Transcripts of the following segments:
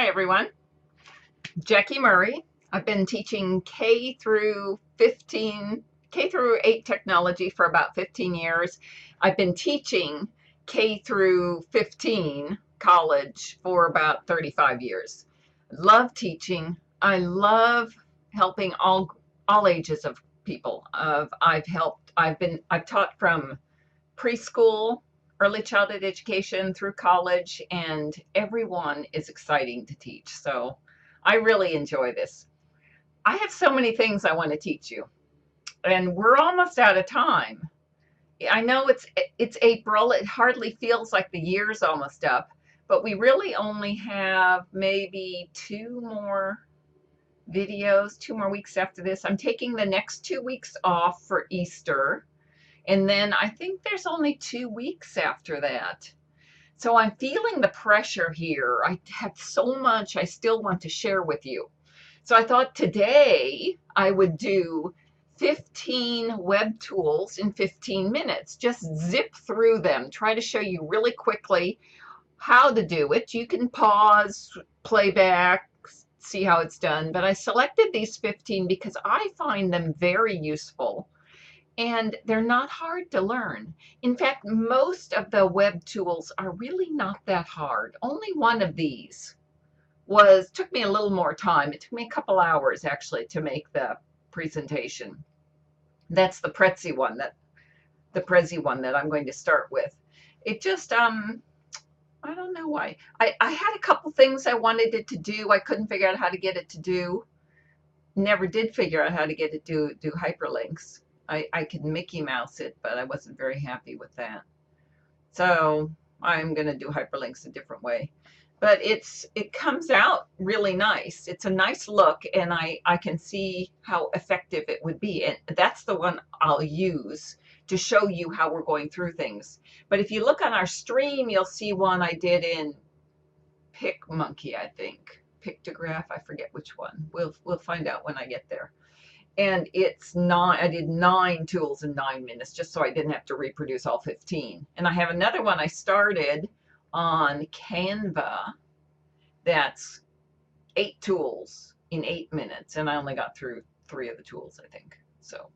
Hi everyone, Jackie Murray. I've been teaching K through 8 technology for about 15 years. I've been teaching K through 15 college for about 35 years. Love teaching. I love helping all ages of people. I've taught from preschool, early childhood education through college, and everyone is exciting to teach. So I really enjoy this. I have so many things I want to teach you, and we're almost out of time. I know it's April. It hardly feels like the year's almost up, but we really only have maybe two more videos, 2 more weeks after this. I'm taking the next 2 weeks off for Easter. And then I think there's only 2 weeks after that. So I'm feeling the pressure here. I have so much I still want to share with you. So I thought today I would do 15 web tools in 15 minutes. Just zip through them, try to show you really quickly how to do it. You can pause, play back, see how it's done. But I selected these 15 because I find them very useful. And they're not hard to learn. In fact, most of the web tools are really not that hard. Only one of these took me a little more time. It took me a couple hours actually to make the presentation. That's the Prezi one that I'm going to start with. It just I don't know why. I had a couple things I wanted it to do. I couldn't figure out how to get it to do. Never did figure out how to get it to do hyperlinks. I could Mickey Mouse it, but I wasn't very happy with that. So I'm going to do hyperlinks a different way. But it comes out really nice. It's a nice look, and I can see how effective it would be. And that's the one I'll use to show you how we're going through things. But if you look on our stream, you'll see one I did in PicMonkey, I think. Pictograph, I forget which one. We'll find out when I get there. And I did 9 tools in 9 minutes just so I didn't have to reproduce all 15. And I have another one I started on Canva that's 8 tools in 8 minutes, and I only got through 3 of the tools, I think. So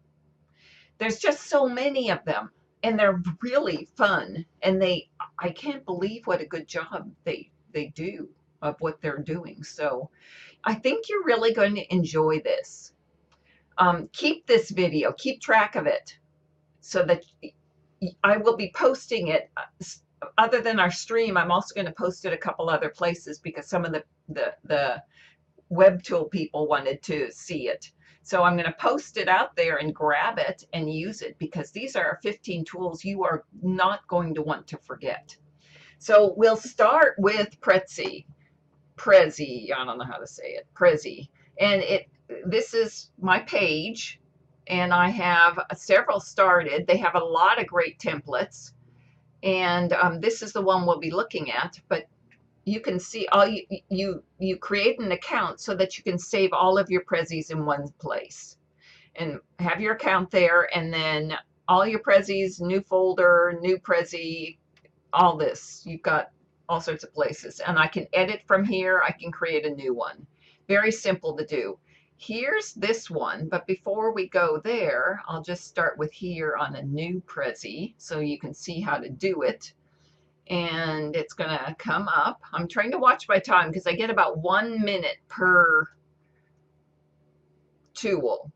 there's just so many of them, and they're really fun, and I can't believe what a good job they do of what they're doing. So I think you're really going to enjoy this. Keep this video, keep track of it, so that I will be posting it. Other than our stream, I'm also going to post it a couple other places because some of the web tool people wanted to see it. So I'm going to post it out there and grab it and use it, because these are 15 tools you are not going to want to forget. So we'll start with Prezi, I don't know how to say it, Prezi. And this is my page, and I have several started. They have a lot of great templates, and this is the one we'll be looking at. But you can see you create an account so that you can save all of your Prezis in one place and have your account there, and then all your Prezis, new folder, new Prezi, all this. You've got all sorts of places, and I can edit from here. I can create a new one. Very simple to do. Here's this one, but before we go there, I'll just start with here on a new Prezi so you can see how to do it. And it's going to come up. I'm trying to watch my time because I get about 1 minute per tool.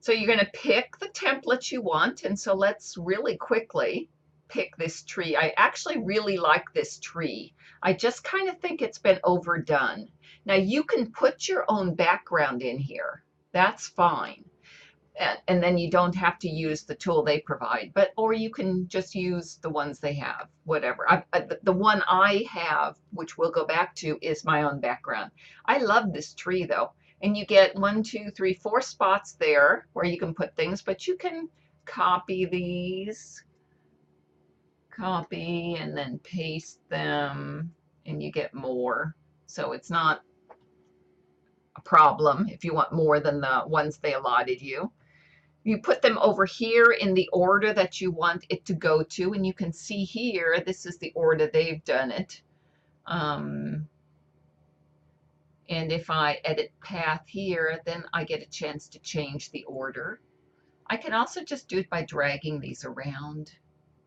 So you're going to pick the template you want, and so let's really quickly pick this tree. I actually really like this tree. I just kind of think it's been overdone. Now you can put your own background in here. That's fine. And then you don't have to use the tool they provide, or you can just use the ones they have, whatever. The one I have, which we'll go back to, is my own background. I love this tree though. And you get 1, 2, 3, 4 spots there where you can put things, but you can copy these, copy, and then paste them, and you get more. So it's not a problem if you want more than the ones they allotted you. You put them over here in the order that you want it to go to, and you can see here, this is the order they've done it. And if I edit path here, then I get a chance to change the order. I can also just do it by dragging these around.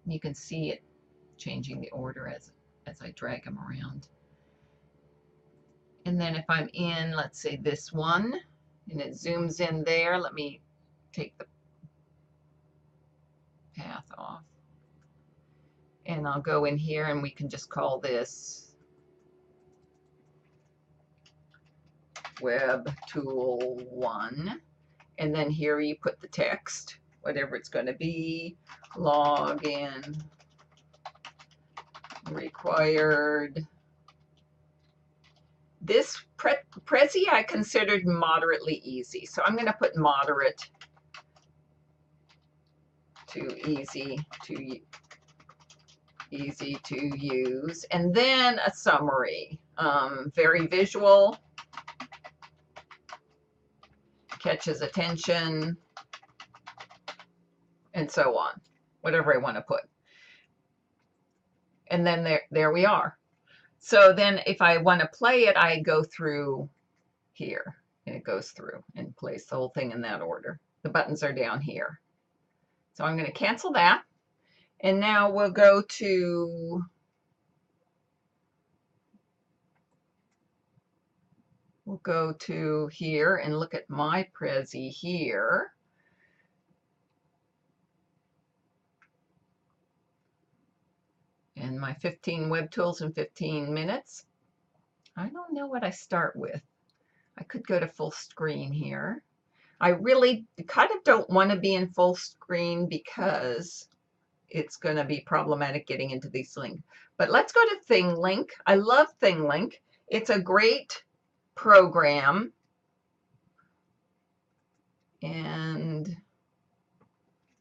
You can see it changing the order as I drag them around. And then if I'm in, let's say this one, and it zooms in there, let me take the path off. And I'll go in here and we can just call this Web Tool 1. And then here you put the text, whatever it's going to be, login required. This Prezi I considered moderately easy, so I'm going to put moderate to easy to use, and then a summary. Very visual, catches attention, and so on, whatever I want to put. And then there we are. So then if I want to play it, I go through here, and it goes through and plays the whole thing in that order. The buttons are down here. So I'm going to cancel that. And now we'll go to here and look at my Prezi here. And my 15 web tools in 15 minutes. I don't know what I start with. I could go to full screen here. I really kind of don't want to be in full screen because it's going to be problematic getting into these links. But let's go to Thinglink. I love Thinglink. It's a great program. And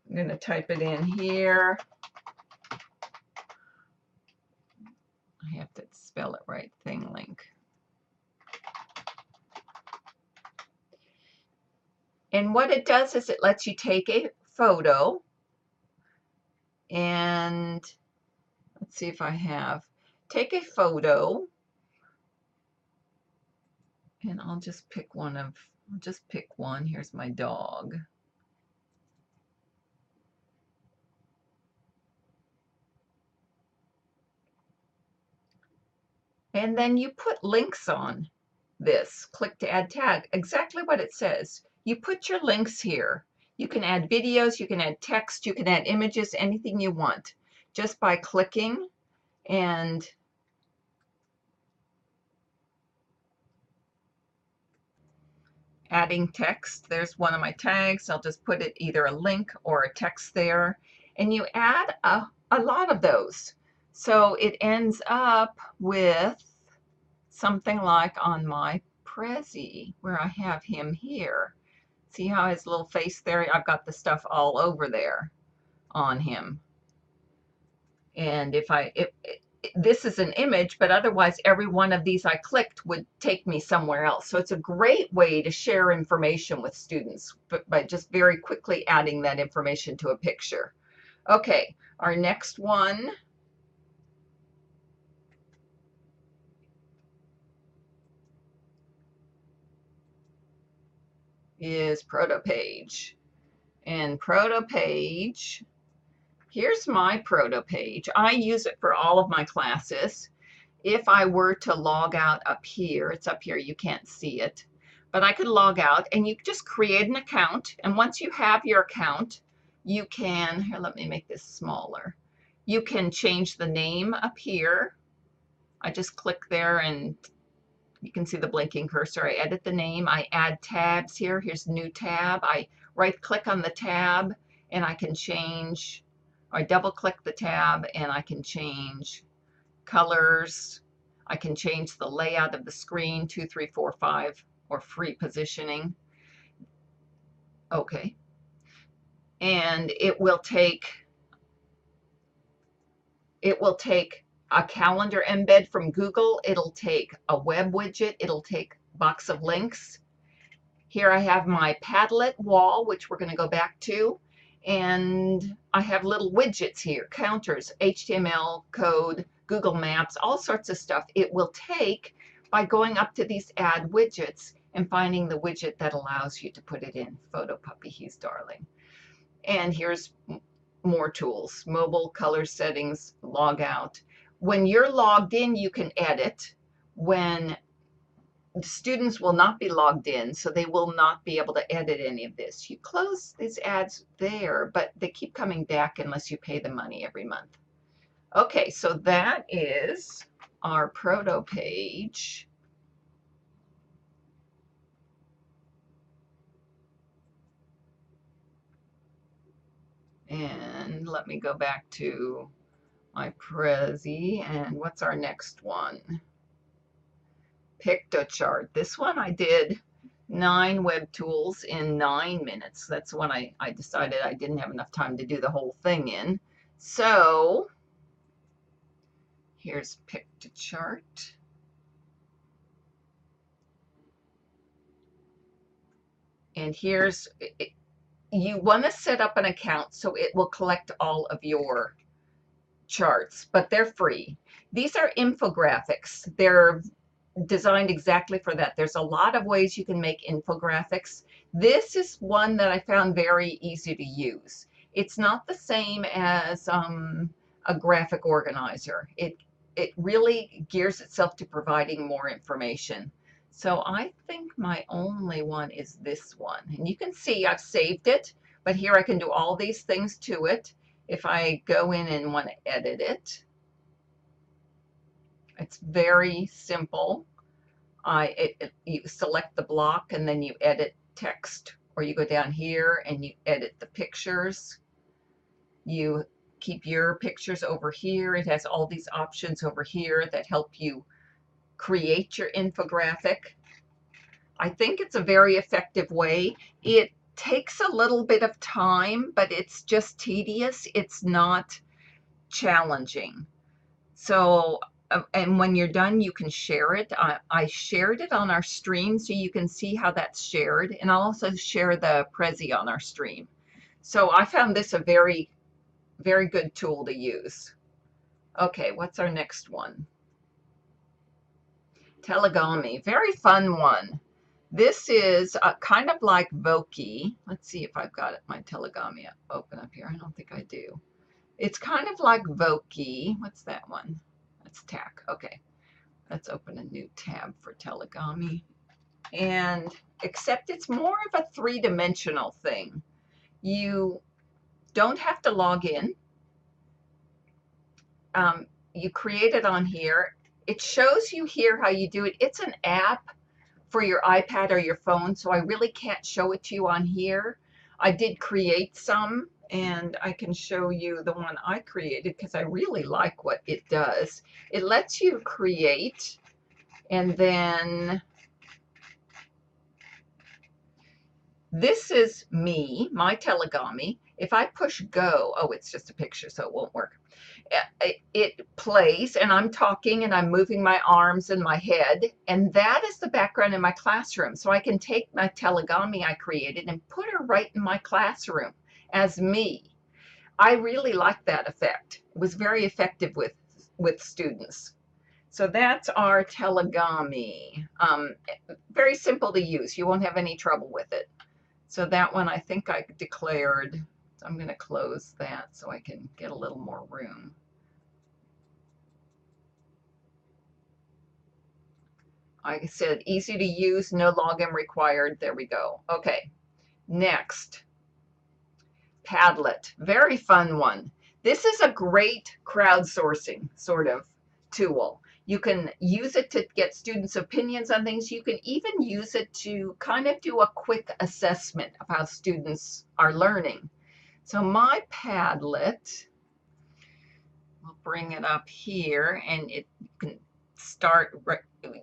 I'm going to type it in here. I have to spell it right, Thinglink. And what it does is it lets you take a photo, and let's see if I have, take a photo, and I'll just pick one. Here's my dog. And then you put links on this. Click to add tag. Exactly what it says. You put your links here. You can add videos, you can add text, you can add images, anything you want, just by clicking and adding text. There's one of my tags. I'll just put it either a link or a text there. And you add a lot of those. So it ends up with something like on my Prezi, where I have him here. See how his little face there? I've got the stuff all over there on him. And if this is an image, but otherwise every one of these I clicked would take me somewhere else. So it's a great way to share information with students, but by just very quickly adding that information to a picture. Okay, our next one is Proto page. And Proto page, here's my Proto page. I use it for all of my classes. If I were to log out up here, it's up here, you can't see it, but I could log out and you just create an account. And once you have your account, you can, here, let me make this smaller. You can change the name up here. I just click there and you can see the blinking cursor. I edit the name. I add tabs here. Here's new tab. I right click on the tab and I can change, or I double click the tab and I can change colors. I can change the layout of the screen, 2, 3, 4, 5, or free positioning. Okay. And it will take a calendar embed from Google. It'll take a web widget. It'll take a box of links. Here I have my Padlet wall, which we're going to go back to. And I have little widgets here, counters, HTML code, Google Maps, all sorts of stuff. It will take by going up to these add widgets and finding the widget that allows you to put it in. Photo puppy, he's darling. And here's more tools, mobile, color settings, log out. When you're logged in, you can edit. When students will not be logged in, so they will not be able to edit any of this. You close these ads there, but they keep coming back unless you pay the money every month. Okay, so that is our Proto page. And let me go back to my Prezi. And what's our next one? Pictochart. This one I did 9 web tools in 9 minutes. That's when I decided I didn't have enough time to do the whole thing in. So here's Pictochart. And here's, you want to set up an account so it will collect all of your charts, but they're free. These are infographics. They're designed exactly for that. There's a lot of ways you can make infographics. This is one that I found very easy to use. It's not the same as a graphic organizer. It really gears itself to providing more information. So I think my only one is this one. And you can see I've saved it, but here I can do all these things to it. If I go in and want to edit it, it's very simple. You select the block and then you edit text, or you go down here and you edit the pictures. You keep your pictures over here. It has all these options over here that help you create your infographic. I think it's a very effective way. It takes a little bit of time, but it's just tedious. It's not challenging. So, and when you're done, you can share it. I shared it on our stream so you can see how that's shared. And I'll also share the Prezi on our stream. So I found this a very, very good tool to use. Okay, what's our next one? Telegammy, very fun one. This is kind of like Voki. Let's see if I've got my Telegammy open up here. I don't think I do. It's kind of like Voki. What's that one? That's Tack. Okay. Let's open a new tab for Telegammy. And except it's more of a three-dimensional thing. You don't have to log in. You create it on here. It shows you here how you do it. It's an app for your iPad or your phone, so I really can't show it to you on here. I did create some, and I can show you the one I created because I really like what it does. It lets you create, and then this is me, my Telegammy. If I push go, oh, it's just a picture, so it won't work. It plays, and I'm talking and I'm moving my arms and my head, and that is the background in my classroom. So I can take my Telegammy I created and put her right in my classroom as me. I really like that effect. It was very effective with students. So that's our Telegammy. Very simple to use. You won't have any trouble with it. So that one I think I declared. So I'm going to close that so I can get a little more room. I said easy to use, no login required. There we go. Okay, next. Padlet, very fun one. This is a great crowdsourcing sort of tool. You can use it to get students' opinions on things. You can even use it to kind of do a quick assessment of how students are learning. So my Padlet, we'll bring it up here, and it can start,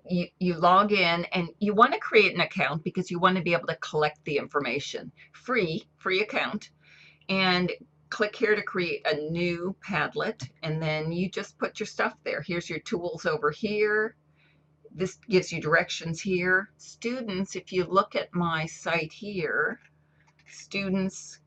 you log in, and you want to create an account because you want to be able to collect the information. Free account, and click here to create a new Padlet, and then you just put your stuff there. Here's your tools over here. This gives you directions here. Students, if you look at my site here, students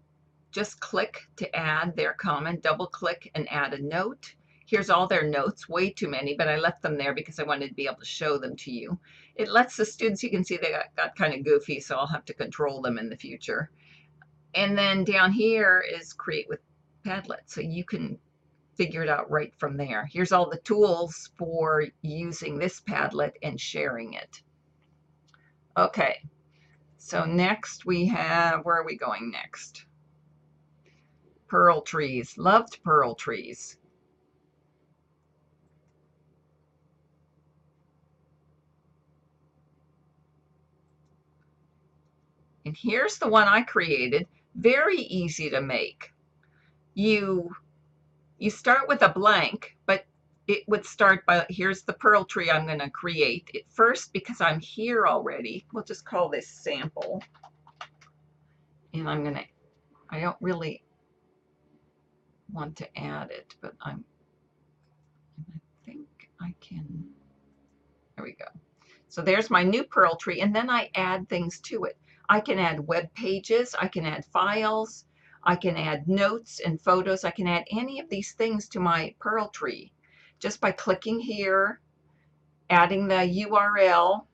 just click to add their comment, double click and add a note. Here's all their notes, way too many, but I left them there because I wanted to be able to show them to you. It lets the students, you can see they got kind of goofy, so I'll have to control them in the future. And then down here is create with Padlet, so you can figure it out right from there. Here's all the tools for using this Padlet and sharing it. Okay, so next we have, where are we going next? Pearl trees, loved pearl trees. And here's the one I created, very easy to make. You start with a blank, but it would start by, here's the pearl tree I'm going to create. It first, because I'm here already, we'll just call this sample. And I don't really want to add it, but I think I can, there we go. So there's my new pearl tree, and then I add things to it. I can add web pages, I can add files, I can add notes and photos. I can add any of these things to my pearl tree just by clicking here, adding the URL,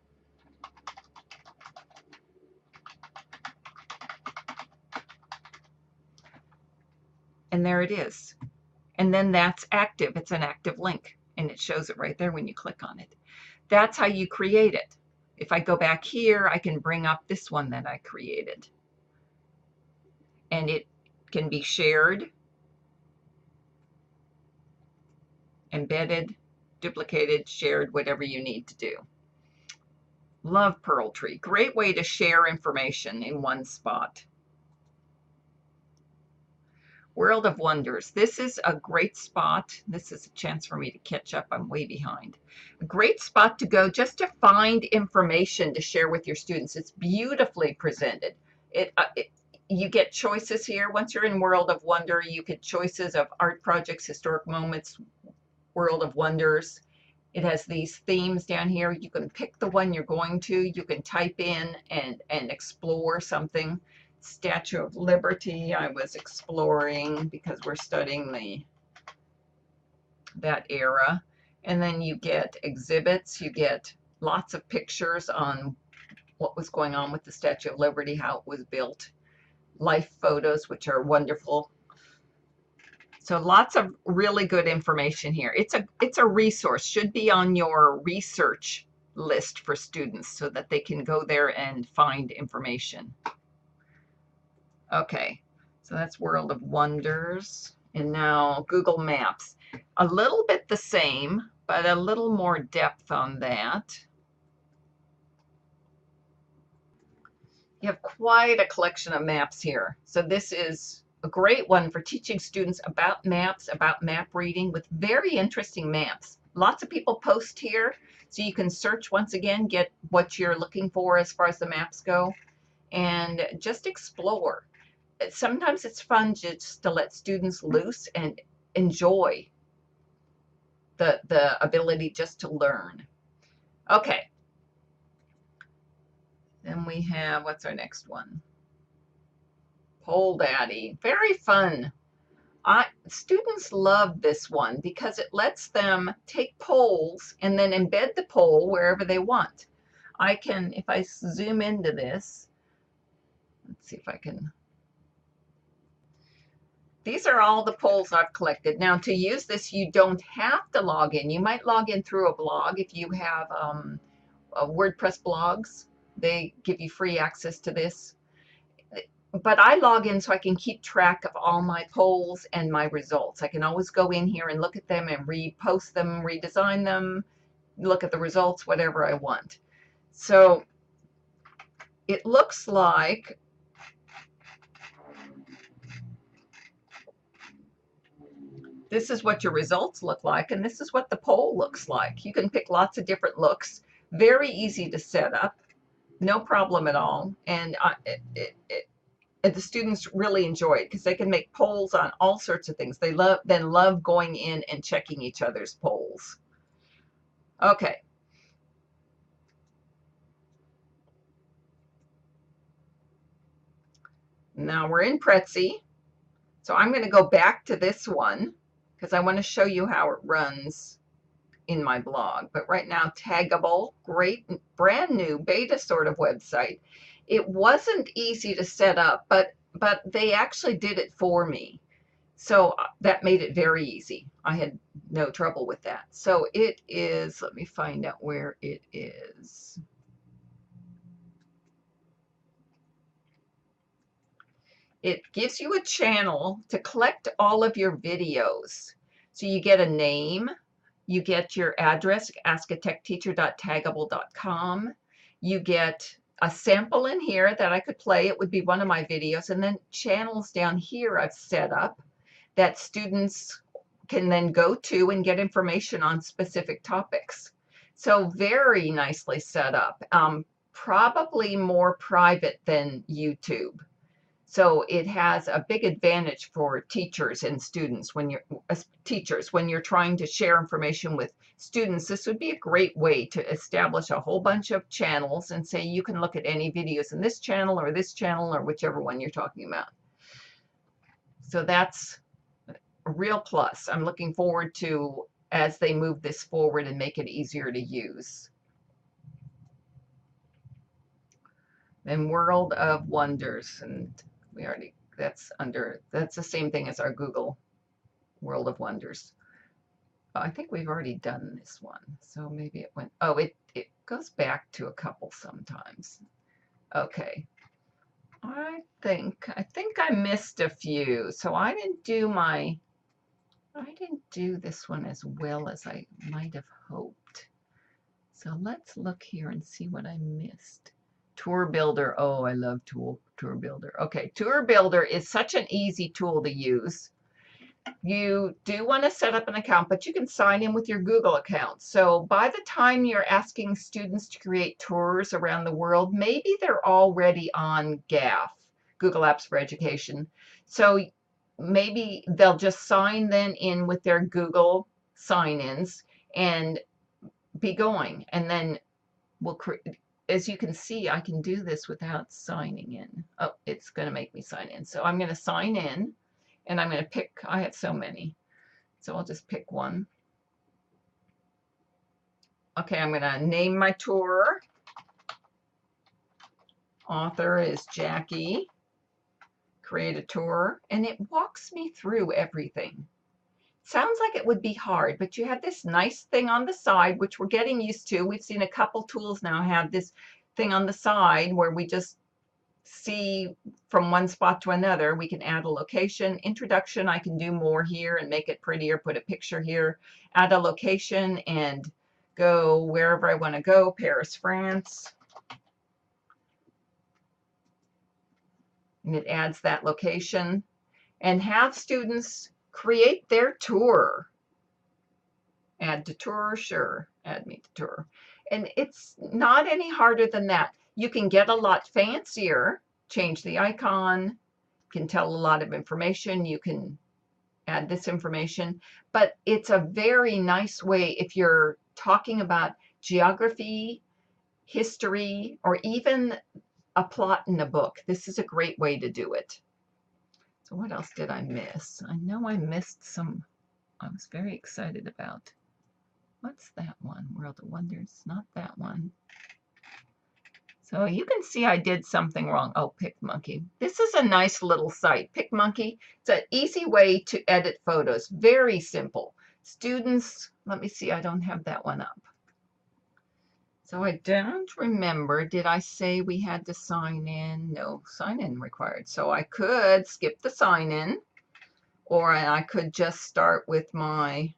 and there it is. And then that's active. It's an active link, and it shows it right there when you click on it. That's how you create it. If I go back here, I can bring up this one that I created. And it can be shared, embedded, duplicated, shared, whatever you need to do. Love Pearl Tree. Great way to share information in one spot. World of Wonders. This is a great spot. This is a chance for me to catch up. I'm way behind. A great spot to go just to find information to share with your students. It's beautifully presented. You get choices here. Once you're in World of Wonder, you get choices of art projects, historic moments, World of Wonders. It has these themes down here. You can pick the one you're going to. You can type in and explore something. Statue of Liberty I was exploring because we're studying that era. And then you get exhibits. You get lots of pictures on what was going on with the Statue of Liberty, how it was built. Life photos, which are wonderful. So lots of really good information here. It's a resource, should be on your research list for students so that they can go there and find information. Okay, so that's World of Wonders. And now Google Maps. A little bit the same, but a little more depth on that. You have quite a collection of maps here. So this is a great one for teaching students about maps, about map reading with very interesting maps. Lots of people post here, so you can search once again, get what you're looking for as far as the maps go, and just explore. Sometimes it's fun just to let students loose and enjoy the ability just to learn. Okay. Then we have, what's our next one? Poll Daddy. Very fun. Students love this one because it lets them take polls and then embed the poll wherever they want. I can, if I zoom into this, let's see if I can. These are all the polls I've collected. Now, to use this, you don't have to log in. You might log in through a blog if you have WordPress blogs. They give you free access to this. But I log in so I can keep track of all my polls and my results. I can always go in here and look at them and repost them, redesign them, look at the results, whatever I want. So it looks like this is what your results look like, and this is what the poll looks like. You can pick lots of different looks. Very easy to set up, no problem at all. And the students really enjoy it because they can make polls on all sorts of things. They love going in and checking each other's polls. Okay. Now we're in Prezi. So I'm going to go back to this one. because I want to show you how it runs in my blog. But right now, Taggable, great, brand new beta sort of website. It wasn't easy to set up, but they actually did it for me. So that made it very easy. I had no trouble with that. So it is, let me find out where it is. It gives you a channel to collect all of your videos. So you get a name, you get your address, askatechteacher.taggable.com. You get a sample in here that I could play. It would be one of my videos. And then channels down here I've set up that students can then go to and get information on specific topics. So very nicely set up. Probably more private than YouTube. So it has a big advantage for teachers and students when you're trying to share information with students. This would be a great way to establish a whole bunch of channels and say you can look at any videos in this channel or whichever one you're talking about. So that's a real plus. I'm looking forward to as they move this forward and make it easier to use. And World of Wonders, and we already, that's the same thing as our Google World of Wonders. I think we've already done this one, so maybe it went, oh, it goes back to a couple sometimes. Okay, I think I missed a few, so I didn't do this one as well as I might have hoped. So let's look here and see what I missed. Tour Builder. Oh, I love Tour Builder. Okay, Tour Builder is such an easy tool to use. You do want to set up an account, but you can sign in with your Google account. So by the time you're asking students to create tours around the world, maybe they're already on GAF, Google Apps for Education. So maybe they'll just sign then in with their Google sign-ins and be going. And then we'll create, as you can see, I can do this without signing in. Oh, it's going to make me sign in. So I'm going to sign in, and I'm going to pick, I have so many, so I'll just pick one. Okay, I'm going to name my tour. Author is Jackie. Create a tour, and it walks me through everything. Sounds like it would be hard, but you have this nice thing on the side, which we're getting used to. We've seen a couple tools now have this thing on the side where we just see from one spot to another. We can add a location. Introduction, I can do more here and make it prettier, put a picture here, add a location and go wherever I want to go, Paris, France. And it adds that location. And have students create their tour. Add to tour, sure, add me to tour. And it's not any harder than that. You can get a lot fancier, change the icon, can tell a lot of information, you can add this information, but it's a very nice way if you're talking about geography, history, or even a plot in a book. This is a great way to do it. So what else did I miss? I know I missed some I was very excited about. What's that one? World of Wonders, not that one. So you can see I did something wrong. Oh, PicMonkey. This is a nice little site. PicMonkey, it's an easy way to edit photos. Very simple. Students, let me see, I don't have that one up. So I don't remember, did I say we had to sign in? No, sign in required. So I could skip the sign in, or I could just start with from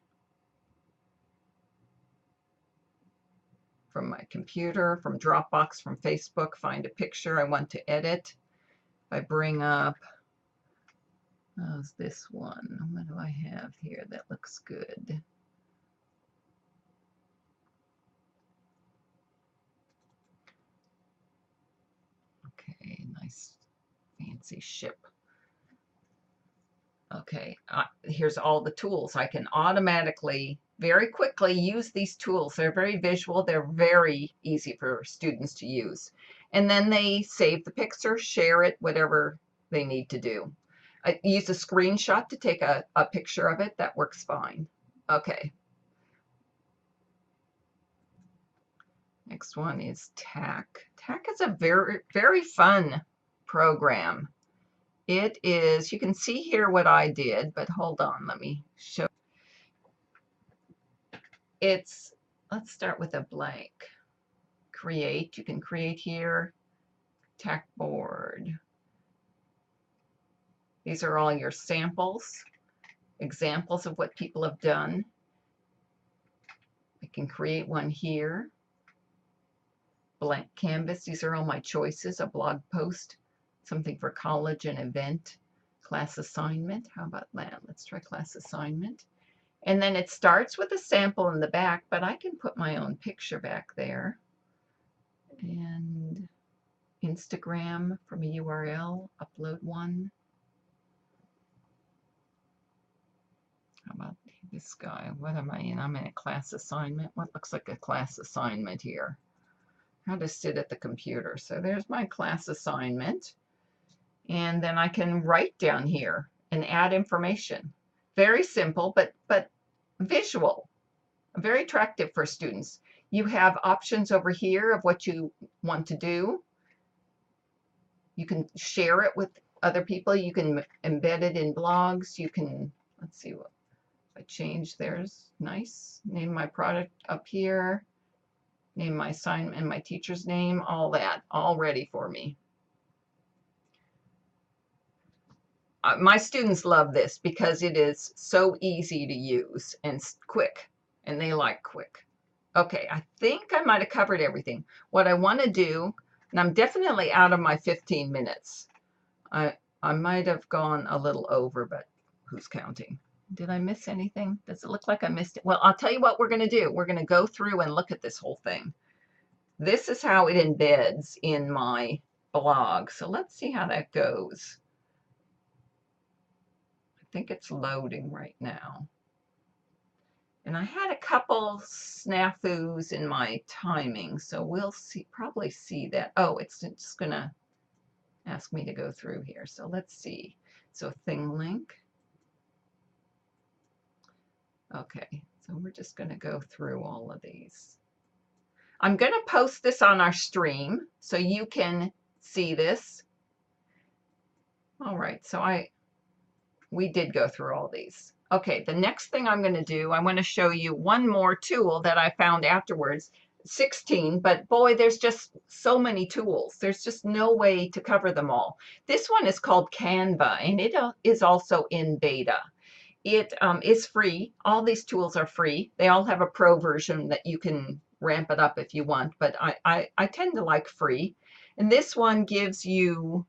my computer, from Dropbox, from Facebook, find a picture I want to edit. If I bring up, how's this one? What do I have here that looks good? Okay, nice fancy ship. Okay, here's all the tools. I can automatically, very quickly use these tools. They're very visual. They're very easy for students to use. And then they save the picture, share it, whatever they need to do. I use a screenshot to take a picture of it. That works fine. Okay. Next one is Tack. Tack is a very, very fun program. It is, you can see here what I did, but hold on, let me show. It's, let's start with a blank. Create, you can create here, Tack board. These are all your samples, examples of what people have done. I can create one here. Blank canvas, these are all my choices, a blog post, something for college, an event, class assignment. How about that? Let's try class assignment. And then it starts with a sample in the back, but I can put my own picture back there. And Instagram from a URL, upload one. How about this guy? What am I in? I'm in a class assignment. What looks like a class assignment here? How to sit at the computer. So there's my class assignment. And then I can write down here and add information. Very simple, but visual. Very attractive for students. You have options over here of what you want to do. You can share it with other people. You can embed it in blogs. You can, let's see what I change. There's nice. Name my product up here. Name my assignment and my teacher's name. All that, all ready for me. My students love this because it is so easy to use and quick, and they like quick. Okay, I think I might have covered everything. What I want to do, and I'm definitely out of my 15 minutes. I might have gone a little over, but who's counting? Did I miss anything? Does it look like I missed it? Well, I'll tell you what we're going to do. We're going to go through and look at this whole thing. This is how it embeds in my blog. So let's see how that goes. I think it's loading right now. And I had a couple snafus in my timing, so we'll see, probably see that. Oh, it's just going to ask me to go through here. So let's see. So Thinglink. Okay, so we're just going to go through all of these. I'm going to post this on our stream so you can see this. All right, so we did go through all these. Okay, the next thing I'm going to do, I want to show you one more tool that I found afterwards. 16, but boy, there's just so many tools. There's just no way to cover them all. This one is called Canva, and it is also in beta. It is free. All these tools are free. They all have a pro version that you can ramp it up if you want, but I tend to like free. And this one gives you,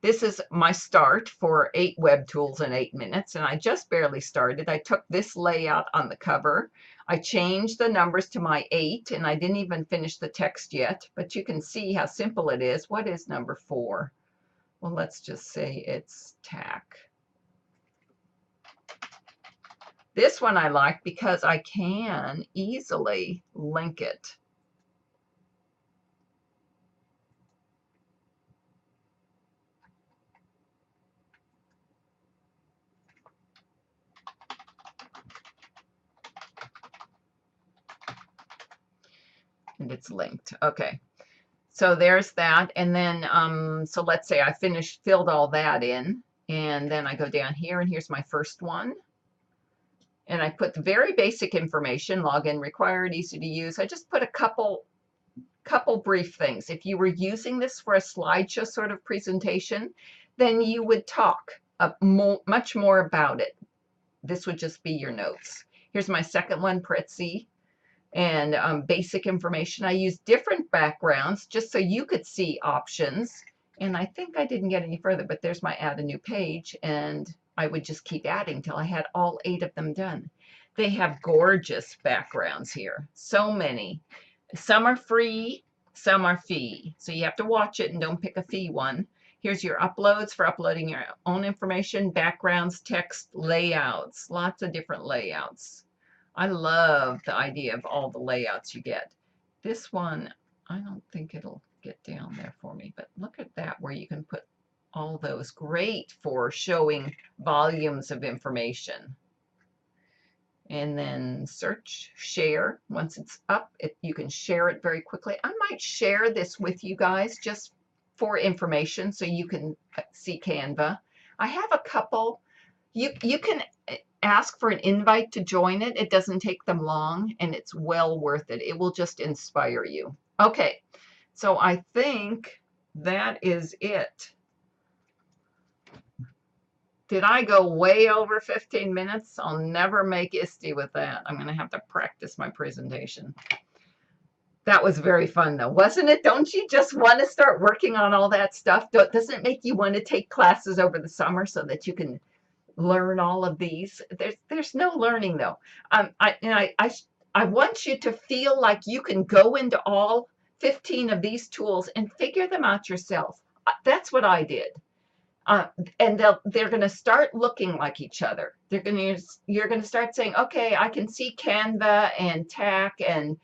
this is my start for 8 web tools in 8 minutes, and I just barely started. I took this layout on the cover. I changed the numbers to my 8, and I didn't even finish the text yet, but you can see how simple it is. What is number 4? Well, let's just say it's Tack. This one I like because I can easily link it. And it's linked. Okay. So there's that. And then, so let's say I filled all that in. And then I go down here, and here's my first one. And I put the very basic information, login required, easy to use. I just put a couple brief things. If you were using this for a slideshow sort of presentation, then you would talk much more about it. This would just be your notes. Here's my second one, Prezi, and basic information. I use different backgrounds just so you could see options. And I think I didn't get any further, but there's my add a new page, and I would just keep adding till I had all 8 of them done. They have gorgeous backgrounds here, so many. Some are free, some are fee. So you have to watch it and don't pick a fee one. Here's your uploads for uploading your own information, backgrounds, text, layouts, lots of different layouts. I love the idea of all the layouts you get. This one, I don't think it'll get down there for me, but look at that, where you can put all those. Great for showing volumes of information. And then search, share. Once it's up, you can share it very quickly. I might share this with you guys just for information so you can see Canva. I have a couple. You can ask for an invite to join it. It doesn't take them long, and it's well worth it. It will just inspire you. Okay, so I think that is it. Did I go way over 15 minutes? I'll never make ISTE with that. I'm going to have to practice my presentation. That was very fun, though, wasn't it? Don't you just want to start working on all that stuff? Doesn't it make you want to take classes over the summer so that you can learn all of these? There's no learning, though. I want you to feel like you can go into all 15 of these tools and figure them out yourself. That's what I did. And they're going to start looking like each other. You're going to start saying, okay, I can see Canva and Tack and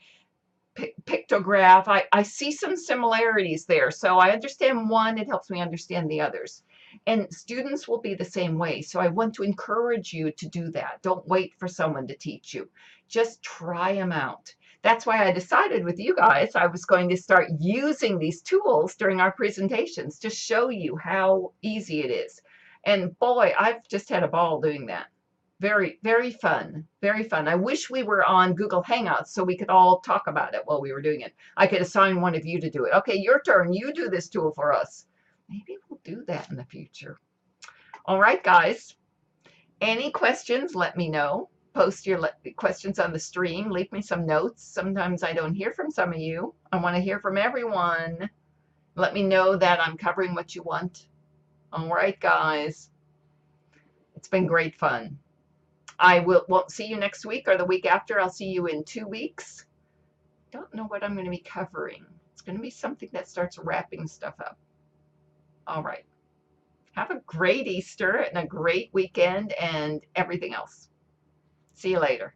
Pictograph. I see some similarities there. So I understand one, it helps me understand the others. And students will be the same way. So I want to encourage you to do that. Don't wait for someone to teach you. Just try them out. That's why I decided with you guys, I was going to start using these tools during our presentations to show you how easy it is. And boy, I've just had a ball doing that. Very, very fun. Very fun. I wish we were on Google Hangouts so we could all talk about it while we were doing it. I could assign one of you to do it. Okay, your turn. You do this tool for us. Maybe we'll do that in the future. All right, guys. Any questions, let me know. Post your questions on the stream. Leave me some notes. Sometimes I don't hear from some of you. I want to hear from everyone. Let me know that I'm covering what you want. All right, guys. It's been great fun. I won't see you next week or the week after. I'll see you in 2 weeks. Don't know what I'm going to be covering. It's going to be something that starts wrapping stuff up. All right. Have a great Easter and a great weekend and everything else. See you later.